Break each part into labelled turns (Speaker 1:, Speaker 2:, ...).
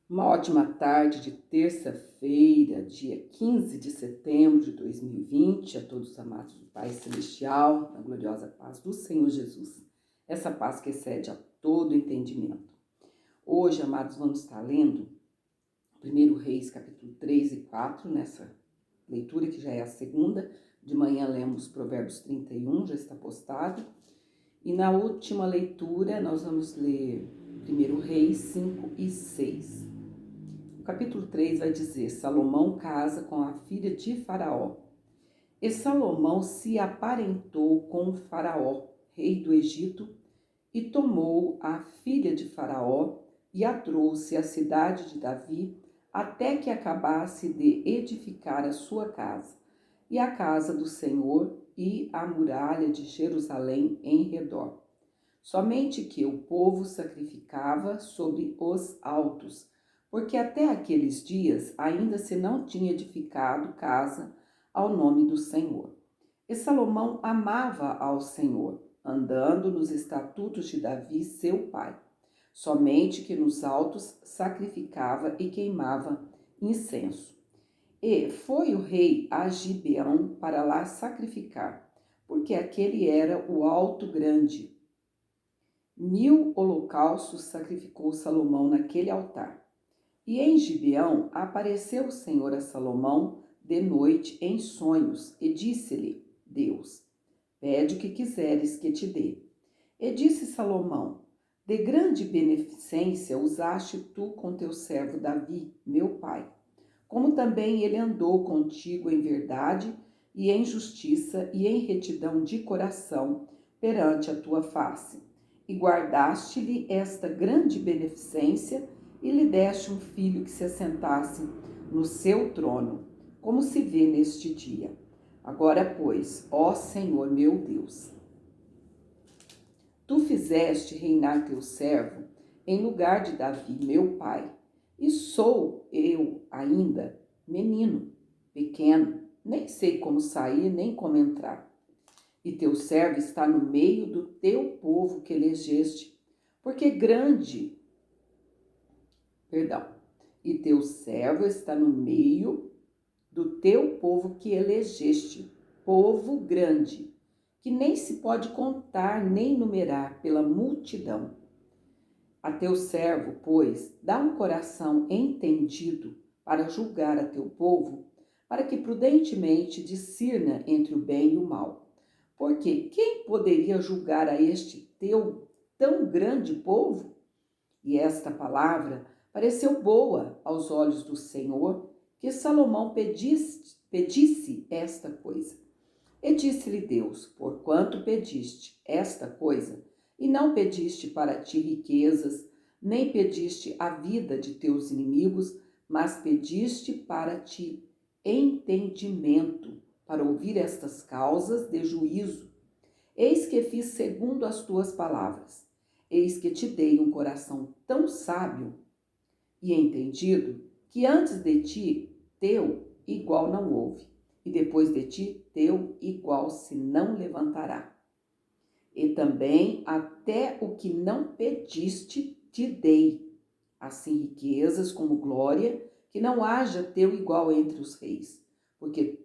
Speaker 1: Uma ótima tarde de terça-feira, dia 15 de setembro de 2020, a todos os amados do Pai Celestial, na gloriosa paz do Senhor Jesus. Essa paz que excede a todo entendimento. Hoje, amados, vamos estar lendo 1 Reis, capítulo 3 e 4, nessa leitura que já é a segunda. De manhã lemos Provérbios 31, já está postado. E na última leitura nós vamos ler 1 Reis 5 e 6. O capítulo 3 vai dizer: Salomão casa com a filha de Faraó. E Salomão se aparentou com Faraó, rei do Egito, e tomou a filha de Faraó e a trouxe à cidade de Davi, até que acabasse de edificar a sua casa, e a casa do Senhor e a muralha de Jerusalém em redor. Somente que o povo sacrificava sobre os altos, porque até aqueles dias ainda se não tinha edificado casa ao nome do Senhor. E Salomão amava ao Senhor, andando nos estatutos de Davi, seu pai. Somente que nos altos sacrificava e queimava incenso. E foi o rei a Gibeão para lá sacrificar, porque aquele era o alto grande. 1000 holocaustos sacrificou Salomão naquele altar. E em Gibeão apareceu o Senhor a Salomão de noite em sonhos, e disse-lhe Deus: pede o que quiseres que te dê. E disse Salomão: de grande beneficência usaste tu com teu servo Davi, meu pai, como também ele andou contigo em verdade e em justiça e em retidão de coração perante a tua face. E guardaste-lhe esta grande beneficência e lhe deste um filho que se assentasse no seu trono, como se vê neste dia. Agora, pois, ó Senhor meu Deus, tu fizeste reinar teu servo em lugar de Davi, meu pai, e sou eu ainda menino, pequeno, nem sei como sair nem como entrar. E teu servo está no meio do teu povo que elegeste, porque e teu servo está no meio do teu povo que elegeste, povo grande, que nem se pode contar nem numerar pela multidão. A teu servo, pois, dá um coração entendido para julgar a teu povo, para que prudentemente discirna entre o bem e o mal. Porque quem poderia julgar a este teu tão grande povo? E esta palavra pareceu boa aos olhos do Senhor, que Salomão pedisse esta coisa. E disse-lhe Deus: porquanto pediste esta coisa, e não pediste para ti riquezas, nem pediste a vida de teus inimigos, mas pediste para ti entendimento, para ouvir estas causas de juízo. Eis que fiz segundo as tuas palavras. Eis que te dei um coração tão sábio e entendido, que antes de ti teu igual não houve, e depois de ti teu igual se não levantará. E também até o que não pediste te dei, assim riquezas como glória, que não haja teu igual entre os reis, porque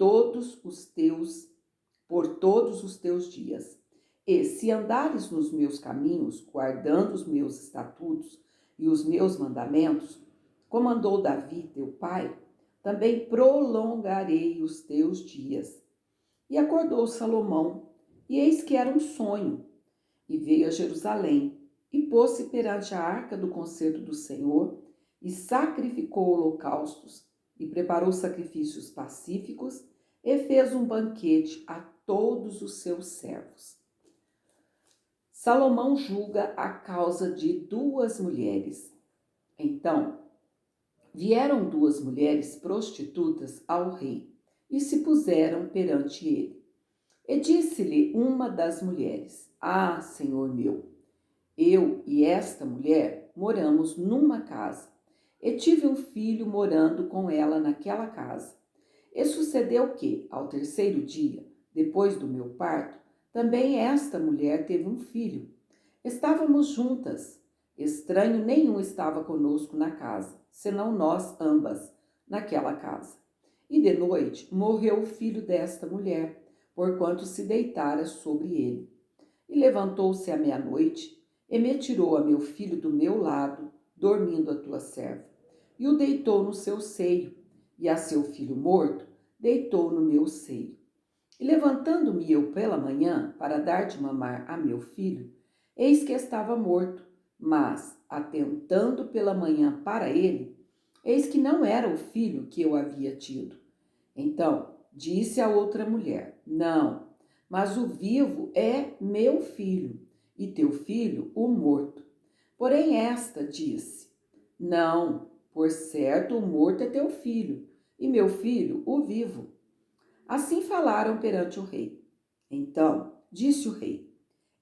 Speaker 1: por todos os teus dias. E se andares nos meus caminhos, guardando os meus estatutos e os meus mandamentos, como andou Davi, teu pai, também prolongarei os teus dias. E acordou Salomão, e eis que era um sonho, e veio a Jerusalém, e pôs-se perante a arca do concerto do Senhor, e sacrificou holocaustos, e preparou sacrifícios pacíficos, e fez um banquete a todos os seus servos. Salomão julga a causa de duas mulheres. Então, vieram duas mulheres prostitutas ao rei e se puseram perante ele. E disse-lhe uma das mulheres: ah, senhor meu, eu e esta mulher moramos numa casa, e tive um filho morando com ela naquela casa. E sucedeu que, ao terceiro dia, depois do meu parto, também esta mulher teve um filho. Estávamos juntas, Estranho nenhum estava conosco na casa, senão nós ambas, naquela casa. E de noite morreu o filho desta mulher, porquanto se deitara sobre ele. E levantou-se à meia-noite, e me tirou a meu filho do meu lado, dormindo a tua serva, e o deitou no seu seio, e a seu filho morto deitou no meu seio. E levantando-me eu pela manhã para dar de mamar a meu filho, eis que estava morto, mas, atentando pela manhã para ele, eis que não era o filho que eu havia tido. Então disse a outra mulher: Não, mas o vivo é meu filho, e teu filho o morto. Porém esta disse: Não, por certo o morto é teu filho, e meu filho o vivo. Assim falaram perante o rei. Então disse o rei: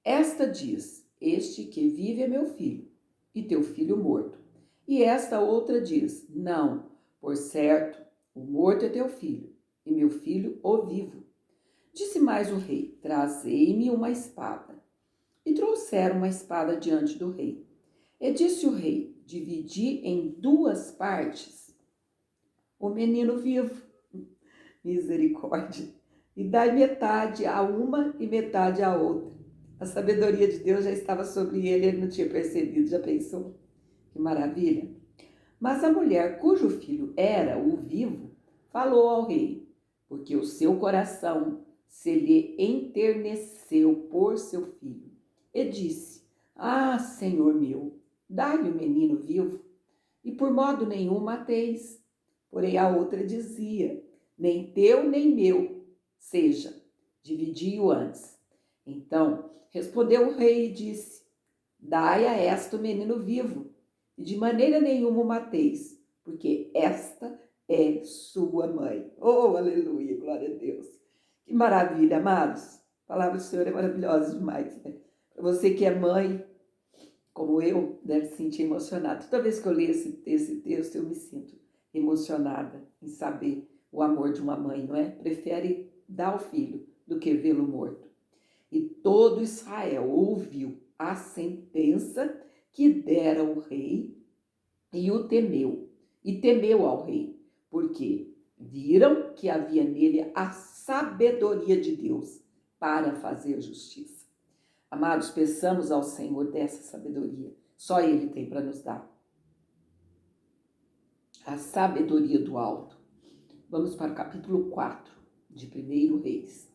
Speaker 1: Esta diz: Este que vive é meu filho, e teu filho morto. E esta outra diz: Não, por certo, o morto é teu filho, e meu filho o vivo. Disse mais o rei: Trazei-me uma espada. E trouxeram uma espada diante do rei. E disse o rei: Dividi em duas partes o menino vivo, misericórdia, e dai metade a uma e metade a outra. A sabedoria de Deus já estava sobre ele, ele não tinha percebido, já pensou? Que maravilha! Mas a mulher cujo filho era o vivo falou ao rei, porque o seu coração se lhe enterneceu por seu filho, e disse: Ah, Senhor meu, dai-lhe o menino vivo, e por modo nenhum mateis. Porém a outra dizia: Nem teu nem meu seja, dividi-o antes. Então respondeu o rei e disse: Dai a esta o menino vivo, e de maneira nenhuma o mateis, porque esta é sua mãe. Oh, aleluia, glória a Deus. Que maravilha, amados. A palavra do Senhor é maravilhosa demais, né? Para você que é mãe, como eu, deve se sentir emocionado. Toda vez que eu leio esse texto, eu me sinto emocionada em saber o amor de uma mãe, não é? Prefere dar ao filho do que vê-lo morto. E todo Israel ouviu a sentença que dera o rei e o temeu. E temeu ao rei, porque viram que havia nele a sabedoria de Deus para fazer justiça. Amados, peçamos ao Senhor dessa sabedoria. Só Ele tem para nos dar. A sabedoria do alto. Vamos para o capítulo 4 de 1 Reis.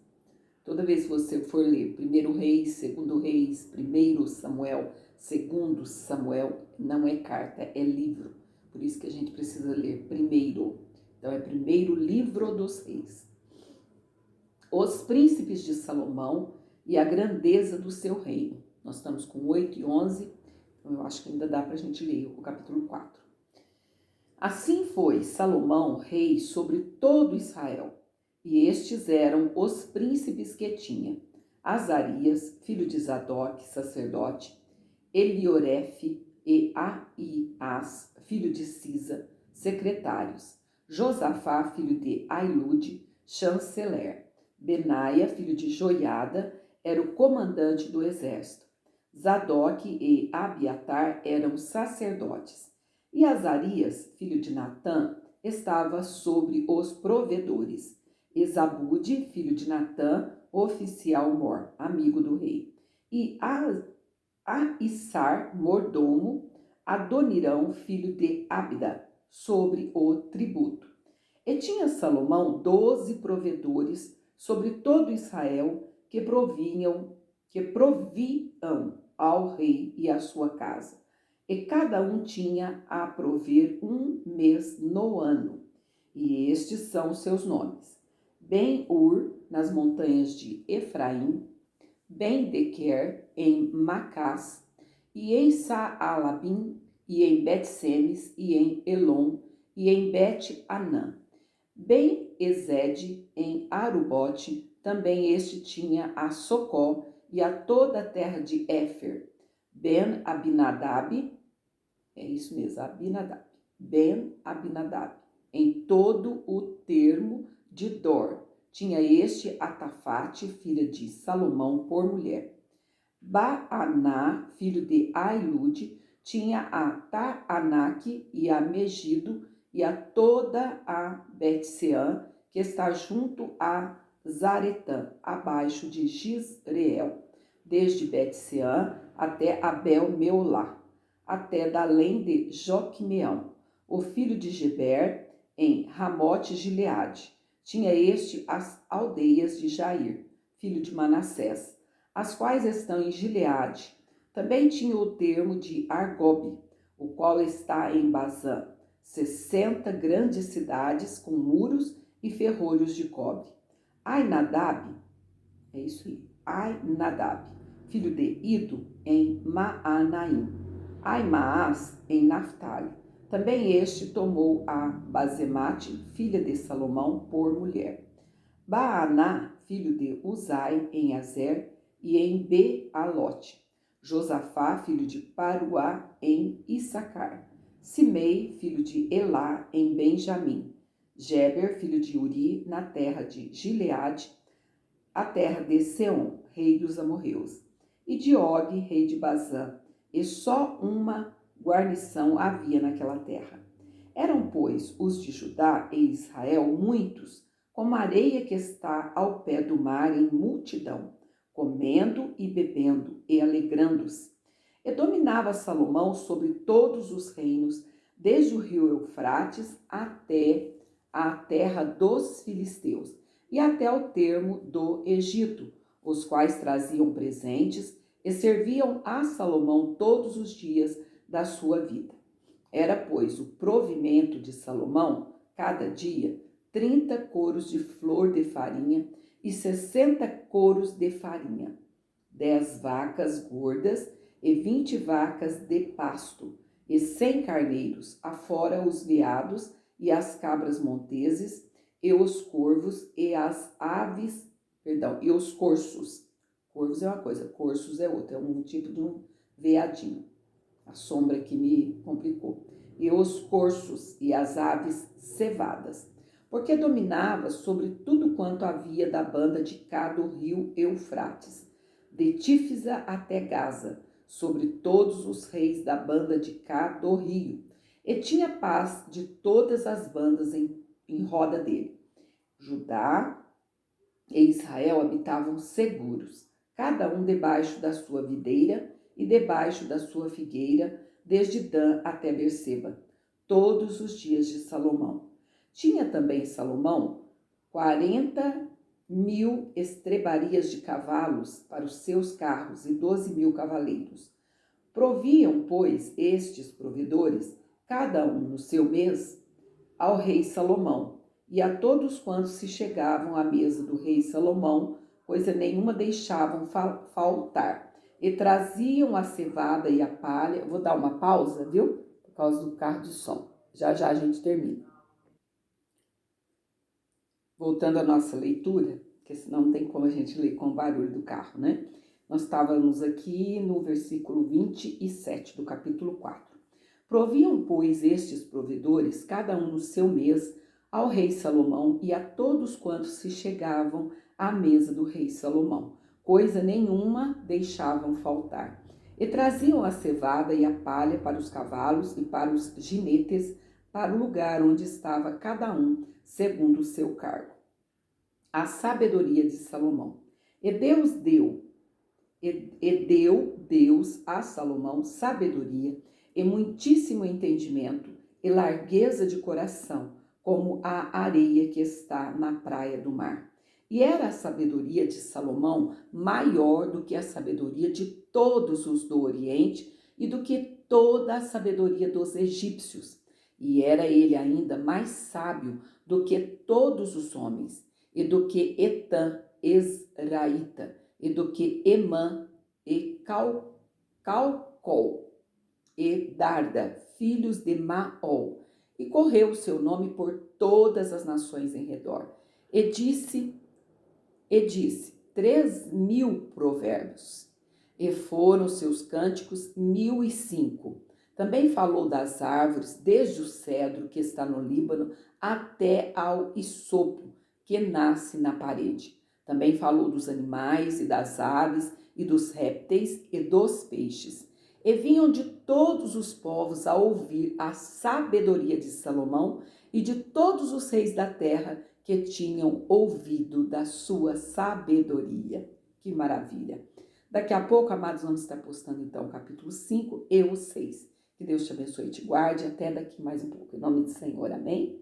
Speaker 1: Toda vez que você for ler 1 Reis, 2 Reis, 1 Samuel, 2 Samuel, não é carta, é livro. Por isso que a gente precisa ler primeiro. Então é primeiro livro dos reis. Os príncipes de Salomão e a grandeza do seu reino. Nós estamos com 8 e 11, então eu acho que ainda dá para a gente ler o capítulo 4. Assim foi Salomão rei sobre todo Israel, e estes eram os príncipes que tinha: Azarias, filho de Zadok, sacerdote, Eliorefe e Ahias, filho de Cisa, secretários, Josafá, filho de Ailude, chanceler, Benaia, filho de Joiada, era o comandante do exército, Zadok e Abiatar eram sacerdotes, e Azarias, filho de Natã, estava sobre os provedores, e Zabude, filho de Natã, oficial-mor, amigo do rei, e Aissar, mordomo, Adonirão, filho de Abda, sobre o tributo. E tinha Salomão 12 provedores sobre todo Israel que proviam ao rei e à sua casa. E cada um tinha a prover um mês no ano. E estes são seus nomes: Ben-Ur, nas montanhas de Efraim, Ben-Dequer, em Macás, e em Saalabim, e em Bet-Semes, e em Elon, e em Bet-Anã. Ben-Ezed, em Arubote, também este tinha a Socó e a toda a terra de Éfer. Ben-Abinadab, é isso mesmo, Abinadab. Ben-Abinadab, em todo o termo de Dor. Tinha este Atafate, filha de Salomão, por mulher. Baaná, filho de Ailude, tinha a Taanaque e a Megido e a toda a Bet-seã, que está junto a Zaretã, abaixo de Gisreel, desde Bet-seã até Abel-meolá, até da além de Joquimeão, o filho de Geber, em Ramote-Gileade. Tinha este as aldeias de Jair, filho de Manassés, as quais estão em Gileade. Também tinha o termo de Argobe, o qual está em Bazã, 60 grandes cidades com muros e ferrolhos de cobre. Ainadab, é isso aí, Ainadab, filho de Ido, em Maanaim. Aimaas, em Naftali. Também este tomou a Bazemate, filha de Salomão, por mulher. Baaná, filho de Uzai, em Azer, e em Bealote. Josafá, filho de Paruá, em Issacar. Simei, filho de Elá, em Benjamim. Geber, filho de Uri, na terra de Gileade, a terra de Seom, rei dos amorreus. E de Og, rei de Bazã, e só uma guarnição havia naquela terra. Eram, pois, os de Judá e Israel muitos, como a areia que está ao pé do mar em multidão, comendo e bebendo e alegrando-se. E dominava Salomão sobre todos os reinos, desde o rio Eufrates até a terra dos filisteus, e até o termo do Egito, os quais traziam presentes e serviam a Salomão todos os dias da sua vida. Era, pois, o provimento de Salomão, cada dia, 30 coros de flor de farinha e 60 coros de farinha, 10 vacas gordas e 20 vacas de pasto, e 100 carneiros, afora os veados e as cabras monteses, e os corvos e as aves, e os corços. Corvos é uma coisa, corços é outra, é um tipo de um veadinho. A sombra que me complicou. E os corços e as aves cevadas, porque dominava sobre tudo quanto havia da banda de cá do rio Eufrates, de Tífisa até Gaza, sobre todos os reis da banda de cá do rio, e tinha paz de todas as bandas em roda dele. Judá e Israel habitavam seguros, cada um debaixo da sua videira e debaixo da sua figueira, desde Dan até Berseba, todos os dias de Salomão. Tinha também Salomão 40.000 estrebarias de cavalos para os seus carros e 12.000 cavaleiros. Proviam, pois, estes provedores, cada um no seu mês, ao rei Salomão, e a todos quantos se chegavam à mesa do rei Salomão, coisa nenhuma deixavam faltar, e traziam a cevada e a palha. Vou dar uma pausa, viu? Por causa do carro de som. Já já a gente termina. Voltando à nossa leitura, porque senão não tem como a gente ler com o barulho do carro, né? Nós estávamos aqui no versículo 27 do capítulo 4. Proviam, pois, estes provedores, cada um no seu mês, ao rei Salomão e a todos quantos se chegavam à mesa do rei Salomão. Coisa nenhuma deixavam faltar. E traziam a cevada e a palha para os cavalos e para os jinetes, para o lugar onde estava cada um, segundo o seu cargo. A sabedoria de Salomão. E deu Deus a Salomão sabedoria e muitíssimo entendimento e largueza de coração, como a areia que está na praia do mar. E era a sabedoria de Salomão maior do que a sabedoria de todos os do Oriente e do que toda a sabedoria dos egípcios. E era ele ainda mais sábio do que todos os homens, e do que Etã, Esraíta, e do que Emã, e Calcol, e Darda, filhos de Maol. E correu o seu nome por todas as nações em redor. E disse 3.000 provérbios. E foram seus cânticos 1.005. Também falou das árvores, desde o cedro que está no Líbano até ao isopo que nasce na parede. Também falou dos animais e das aves e dos répteis e dos peixes. E vinham de todos os povos a ouvir a sabedoria de Salomão e de todos os reis da terra que tinham ouvido da sua sabedoria. Que maravilha! Daqui a pouco, amados, vamos estar postando então o capítulo 5 e o 6. Que Deus te abençoe e te guarde até daqui mais um pouco. Em nome do Senhor, amém?